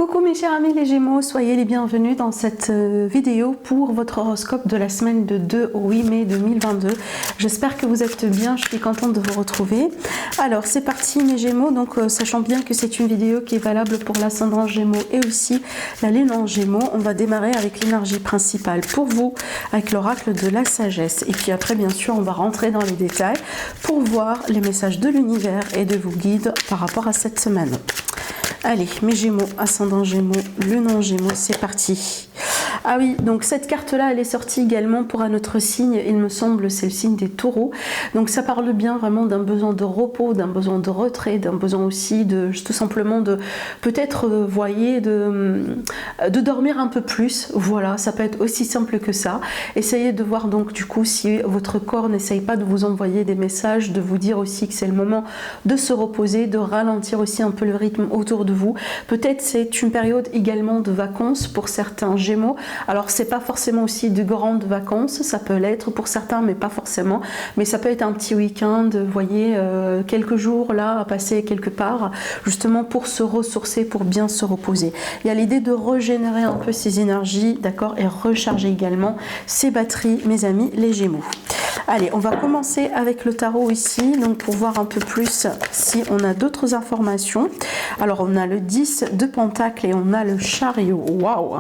Coucou mes chers amis les Gémeaux, soyez les bienvenus dans cette vidéo pour votre horoscope de la semaine de 2 au 8 mai 2022. J'espère que vous êtes bien, je suis contente de vous retrouver. Alors c'est parti mes Gémeaux, donc sachant bien que c'est une vidéo qui est valable pour l'ascendant Gémeaux et aussi la lune en Gémeaux, on va démarrer avec l'énergie principale pour vous, avec l'oracle de la sagesse. Et puis après bien sûr on va rentrer dans les détails pour voir les messages de l'univers et de vos guides par rapport à cette semaine. Allez, mes Gémeaux, ascendant Gémeaux, lune en Gémeaux, c'est parti. Ah oui, donc cette carte-là, elle est sortie également pour un autre signe, il me semble, c'est le signe des taureaux. Donc ça parle bien vraiment d'un besoin de repos, d'un besoin de retrait, d'un besoin aussi de, tout simplement de, peut-être, voyez, de dormir un peu plus. Voilà, ça peut être aussi simple que ça. Essayez de voir donc du coup si votre corps n'essaye pas de vous envoyer des messages, de vous dire aussi que c'est le moment de se reposer, de ralentir aussi un peu le rythme autour de vous. Peut-être c'est une période également de vacances pour certains Gémeaux. Alors c'est pas forcément aussi de grandes vacances, ça peut l'être pour certains mais pas forcément, mais ça peut être un petit week-end, vous voyez, quelques jours là à passer quelque part justement pour se ressourcer, pour bien se reposer. Il y a l'idée de régénérer un peu ses énergies, d'accord, et recharger également ses batteries, mes amis les Gémeaux. Allez, on va commencer avec le tarot ici, donc pour voir un peu plus si on a d'autres informations. Alors on a le 10 de Pentacle et on a le chariot. Waouh!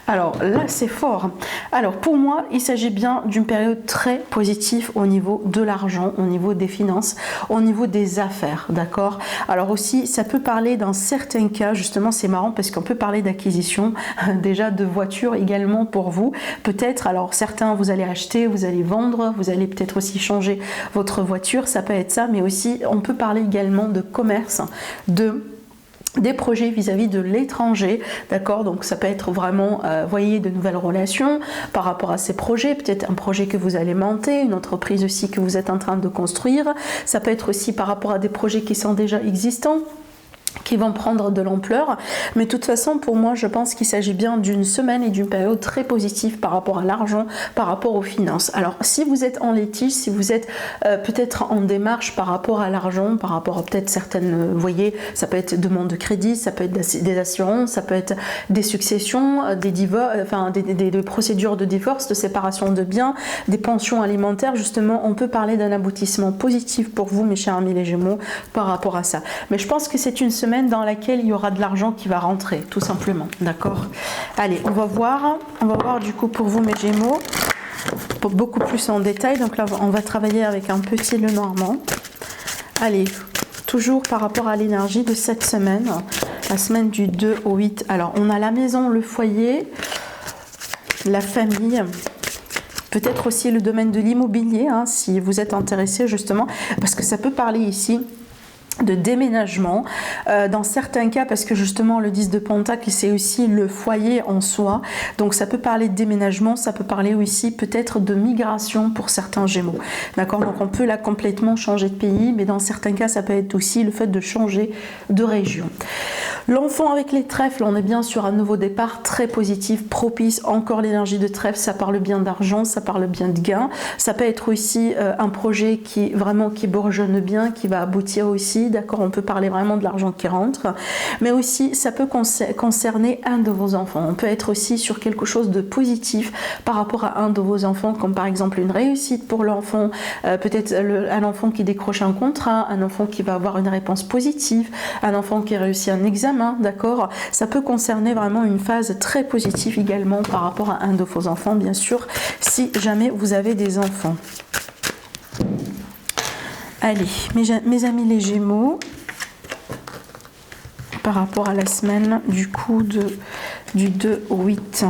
Alors là c'est fort. Alors pour moi il s'agit bien d'une période très positive au niveau de l'argent, au niveau des finances, au niveau des affaires, d'accord? Alors aussi ça peut parler dans certains cas, justement c'est marrant parce qu'on peut parler d'acquisition déjà de voitures également pour vous. Peut-être, alors certains vous allez acheter, vous allez vendre, vous allez peut-être aussi changer votre voiture, ça peut être ça, mais aussi on peut parler également de commerce, des projets vis-à-vis de l'étranger, d'accord? Donc ça peut être vraiment, voyez, de nouvelles relations par rapport à ces projets, peut-être un projet que vous allez monter, une entreprise aussi que vous êtes en train de construire, ça peut être aussi par rapport à des projets qui sont déjà existants, qui vont prendre de l'ampleur, mais de toute façon pour moi je pense qu'il s'agit bien d'une semaine et d'une période très positive par rapport à l'argent, par rapport aux finances. Alors si vous êtes en litige, si vous êtes peut-être en démarche par rapport à l'argent, par rapport à peut-être certaines, vous voyez, ça peut être demande de crédit, ça peut être des assurances, ça peut être des successions, des divorces, enfin des procédures de divorce, de séparation de biens, des pensions alimentaires, justement on peut parler d'un aboutissement positif pour vous mes chers amis les Gémeaux par rapport à ça. Mais je pense que c'est une semaine dans laquelle il y aura de l'argent qui va rentrer, tout simplement, d'accord? Allez, on va voir du coup pour vous mes Gémeaux, beaucoup plus en détail. Donc là, on va travailler avec un petit Lenormand. Allez, toujours par rapport à l'énergie de cette semaine, la semaine du 2 au 8. Alors, on a la maison, le foyer, la famille, peut-être aussi le domaine de l'immobilier, hein, si vous êtes intéressé justement, parce que ça peut parler ici de déménagement dans certains cas, parce que justement le 10 de Pentacle c'est aussi le foyer en soi, donc ça peut parler de déménagement, ça peut parler aussi peut-être de migration pour certains Gémeaux, d'accord? Donc on peut là complètement changer de pays, mais dans certains cas ça peut être aussi le fait de changer de région. L'enfant avec les trèfles, on est bien sur un nouveau départ très positif, propice, encore l'énergie de trèfle, ça parle bien d'argent, ça parle bien de gain, ça peut être aussi un projet qui vraiment qui bourgeonne bien, qui va aboutir aussi, d'accord, on peut parler vraiment de l'argent qui rentre, mais aussi ça peut concerner un de vos enfants, on peut être aussi sur quelque chose de positif par rapport à un de vos enfants, comme par exemple une réussite pour l'enfant, peut-être un enfant qui décroche un contrat, un enfant qui va avoir une réponse positive, un enfant qui réussit un examen, d'accord, ça peut concerner vraiment une phase très positive également par rapport à un de vos enfants, bien sûr, si jamais vous avez des enfants. Allez, mes amis les Gémeaux, par rapport à la semaine du coup du 2 au 8.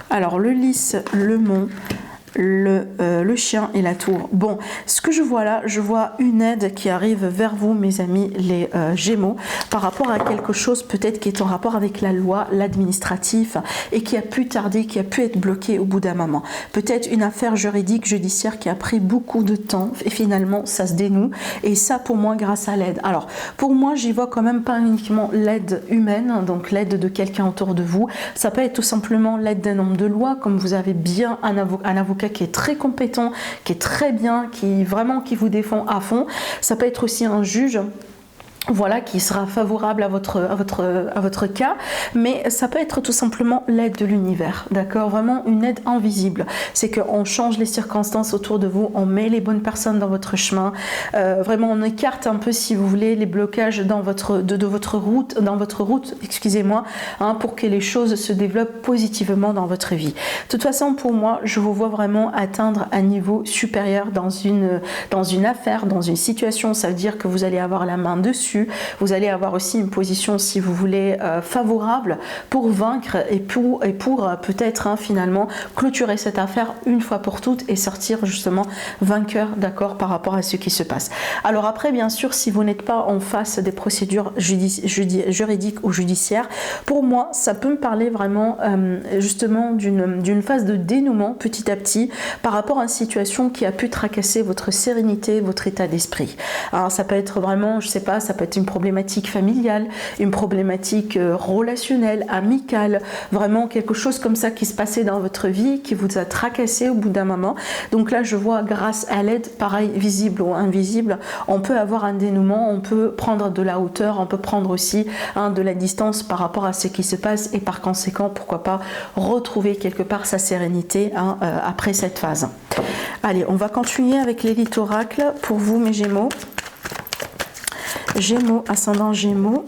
Alors le lys, le mont, le chien et la tour. Bon, ce que je vois là, je vois une aide qui arrive vers vous mes amis les Gémeaux par rapport à quelque chose peut-être qui est en rapport avec la loi, l'administratif et qui a pu tarder, qui a pu être bloqué au bout d'un moment. Peut-être une affaire juridique, judiciaire qui a pris beaucoup de temps et finalement ça se dénoue, et ça pour moi grâce à l'aide. Alors pour moi j'y vois quand même pas uniquement l'aide humaine, donc l'aide de quelqu'un autour de vous, ça peut être tout simplement l'aide d'un homme de loi, comme vous avez bien un avocat qui est très compétent, qui est très bien, qui vraiment qui vous défend à fond. Ça peut être aussi un juge voilà, qui sera favorable à votre cas, mais ça peut être tout simplement l'aide de l'univers, d'accord? Vraiment une aide invisible. C'est qu'on change les circonstances autour de vous, on met les bonnes personnes dans votre chemin, vraiment on écarte un peu, si vous voulez, les blocages dans votre route, excusez-moi, hein, pour que les choses se développent positivement dans votre vie. De toute façon, pour moi, je vous vois vraiment atteindre un niveau supérieur dans une affaire, dans une situation. Ça veut dire que vous allez avoir la main dessus. Vous allez avoir aussi une position, si vous voulez, favorable pour vaincre et pour peut-être finalement clôturer cette affaire une fois pour toutes et sortir justement vainqueur, d'accord, par rapport à ce qui se passe. Alors après, bien sûr, si vous n'êtes pas en face des procédures juridiques ou judiciaires, pour moi, ça peut me parler vraiment justement d'une phase de dénouement petit à petit par rapport à une situation qui a pu tracasser votre sérénité, votre état d'esprit. Alors ça peut être vraiment, je sais pas, ça peut être une problématique familiale, une problématique relationnelle, amicale, vraiment quelque chose comme ça qui se passait dans votre vie, qui vous a tracassé au bout d'un moment. Donc là, je vois, grâce à l'aide, pareil, visible ou invisible, on peut avoir un dénouement, on peut prendre de la hauteur, on peut prendre aussi de la distance par rapport à ce qui se passe et par conséquent, pourquoi pas, retrouver quelque part sa sérénité après cette phase. Allez, on va continuer avec l'élite oracle pour vous, mes Gémeaux. Gémeaux, ascendant Gémeaux.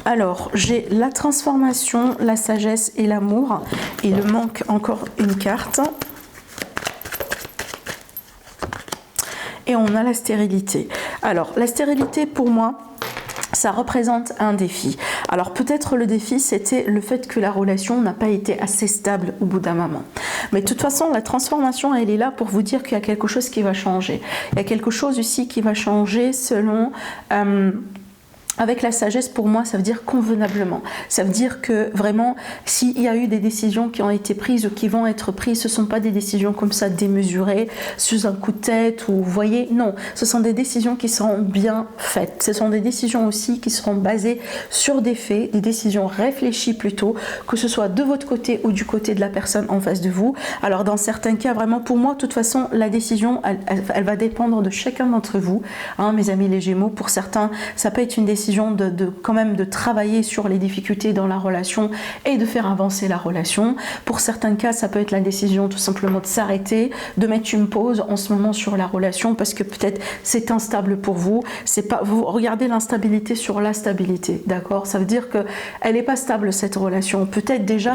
Alors, j'ai la transformation, la sagesse et l'amour. Il manque encore une carte. Et on a la stérilité. Alors, la stérilité, pour moi, ça représente un défi. Alors peut-être le défi, c'était le fait que la relation n'a pas été assez stable au bout d'un moment. Mais de toute façon, la transformation, elle est là pour vous dire qu'il y a quelque chose qui va changer. Il y a quelque chose ici qui va changer selon... avec la sagesse, pour moi, ça veut dire convenablement. Ça veut dire que vraiment, s'il y a eu des décisions qui ont été prises ou qui vont être prises, ce ne sont pas des décisions comme ça démesurées, sous un coup de tête, ou vous voyez, non. Ce sont des décisions qui seront bien faites. Ce sont des décisions aussi qui seront basées sur des faits, des décisions réfléchies plutôt, que ce soit de votre côté ou du côté de la personne en face de vous. Alors dans certains cas, vraiment, pour moi, de toute façon, la décision, elle va dépendre de chacun d'entre vous, hein, mes amis les Gémeaux. Pour certains, ça peut être une décision quand même de travailler sur les difficultés dans la relation et de faire avancer la relation. Pour certains cas, ça peut être la décision tout simplement de s'arrêter, de mettre une pause en ce moment sur la relation parce que peut-être c'est instable pour vous. C'est pas, vous regardez l'instabilité sur la stabilité, d'accord? Ça veut dire que elle n'est pas stable cette relation. Peut-être déjà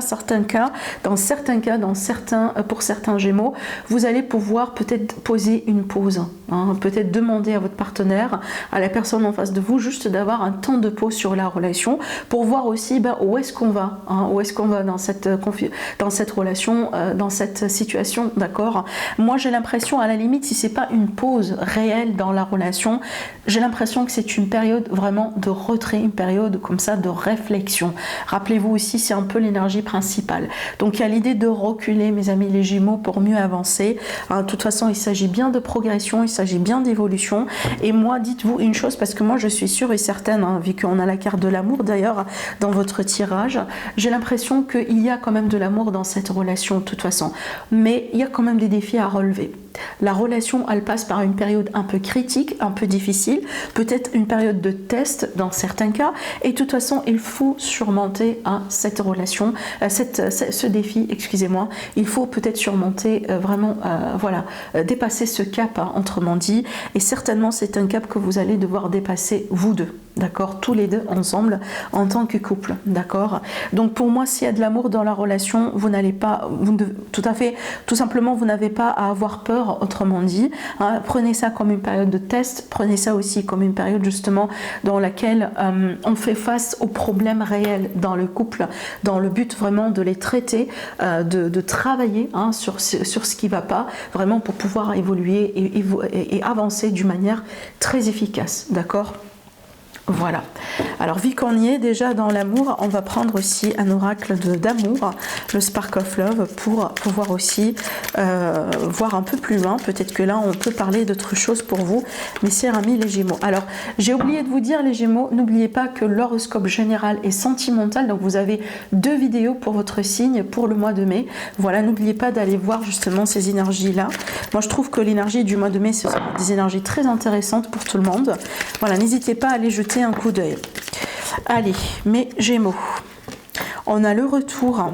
pour certains Gémeaux, vous allez pouvoir peut-être poser une pause, hein, peut-être demander à votre partenaire, à la personne en face de vous, juste d'avoir un temps de pause sur la relation pour voir aussi où est-ce qu'on va, hein, où est-ce qu'on va dans cette relation, dans cette situation, d'accord? Moi j'ai l'impression, à la limite, si c'est pas une pause réelle dans la relation, j'ai l'impression que c'est une période vraiment de retrait, une période comme ça de réflexion. Rappelez-vous aussi, c'est un peu l'énergie principale. Donc il y a l'idée de reculer, mes amis les Gémeaux, pour mieux avancer. Hein, de toute façon, il s'agit bien de progression, il s'agit bien d'évolution. Et moi, dites-vous une chose, parce que moi je suis sûre et certaine, hein, vu qu'on a la carte de l'amour d'ailleurs dans votre tirage, j'ai l'impression qu'il y a quand même de l'amour dans cette relation de toute façon. Mais il y a quand même des défis à relever. La relation, elle passe par une période un peu critique, un peu difficile, peut-être une période de test dans certains cas, et de toute façon, il faut surmonter cette relation, ce défi, excusez-moi, il faut peut-être surmonter dépasser ce cap, hein, autrement dit, et certainement c'est un cap que vous allez devoir dépasser vous deux. D'accord, tous les deux ensemble en tant que couple, d'accord. Donc pour moi, s'il y a de l'amour dans la relation, vous n'allez pas, tout simplement, vous n'avez pas à avoir peur, autrement dit. Hein, prenez ça comme une période de test, prenez ça aussi comme une période justement dans laquelle on fait face aux problèmes réels dans le couple, dans le but vraiment de les traiter, de travailler sur ce qui ne va pas, vraiment pour pouvoir évoluer et avancer d'une manière très efficace, d'accord. Voilà. Alors, vu qu'on y est déjà dans l'amour, on va prendre aussi un oracle d'amour, le Spark of Love, pour pouvoir aussi voir un peu plus loin. Peut-être que là, on peut parler d'autre chose pour vous, mes chers amis les Gémeaux. Alors, j'ai oublié de vous dire, les Gémeaux, n'oubliez pas que l'horoscope général est sentimental. Donc, vous avez 2 vidéos pour votre signe pour le mois de mai. Voilà, n'oubliez pas d'aller voir justement ces énergies-là. Moi, je trouve que l'énergie du mois de mai, ce sont des énergies très intéressantes pour tout le monde. Voilà, n'hésitez pas à aller jeter un coup d'œil. Allez, mes Gémeaux, on a le retour,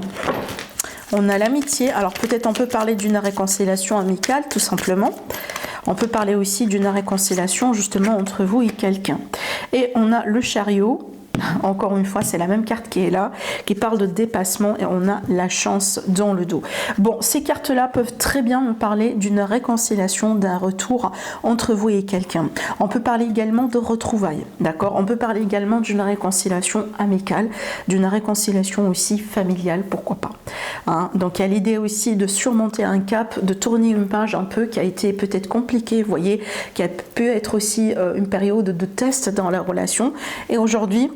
on a l'amitié. Alors peut-être on peut parler d'une réconciliation amicale tout simplement. On peut parler aussi d'une réconciliation justement entre vous et quelqu'un. Et on a le chariot. Encore une fois, c'est la même carte qui est là, qui parle de dépassement, et on a la chance dans le dos. Bon, ces cartes-là peuvent très bien nous parler d'une réconciliation, d'un retour entre vous et quelqu'un. On peut parler également de retrouvailles, d'accord? On peut parler également d'une réconciliation amicale, d'une réconciliation aussi familiale, pourquoi pas. Hein? Donc, il y a l'idée aussi de surmonter un cap, de tourner une page un peu qui a été peut-être compliquée, vous voyez, qui a pu être aussi une période de test dans la relation. Et aujourd'hui,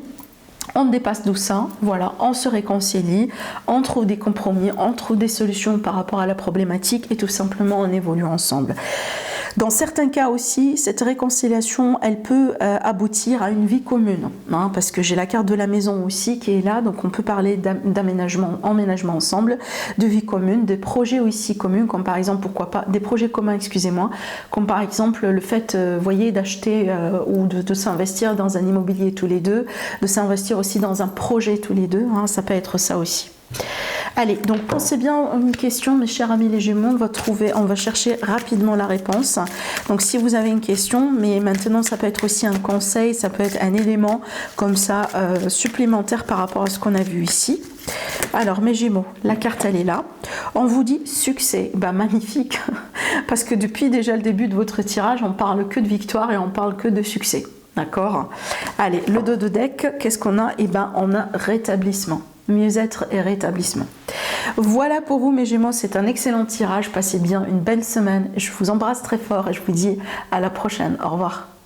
on dépasse tout ça, voilà, on se réconcilie, on trouve des compromis, on trouve des solutions par rapport à la problématique et tout simplement on évolue ensemble. Dans certains cas aussi, cette réconciliation, elle peut aboutir à une vie commune, hein, parce que j'ai la carte de la maison aussi qui est là, donc on peut parler d'aménagement, emménagement ensemble, de vie commune, des projets aussi communs, comme par exemple, pourquoi pas, des projets communs, excusez-moi, comme par exemple le fait, voyez, d'acheter ou de s'investir dans un immobilier tous les deux, de s'investir aussi dans un projet tous les deux, hein, ça peut être ça aussi. Allez, donc pensez bien à une question, mes chers amis les Gémeaux, on va chercher rapidement la réponse. Donc si vous avez une question, mais maintenant ça peut être aussi un conseil, ça peut être un élément comme ça supplémentaire par rapport à ce qu'on a vu ici. Alors mes Gémeaux, la carte elle est là. On vous dit succès, ben magnifique, parce que depuis déjà le début de votre tirage, on parle que de victoire et on parle que de succès. D'accord? Allez, le dos de deck, qu'est-ce qu'on a? Eh ben on a rétablissement. Mieux-être et rétablissement. Voilà pour vous mes Gémeaux, c'est un excellent tirage, passez bien une belle semaine, je vous embrasse très fort et je vous dis à la prochaine, au revoir.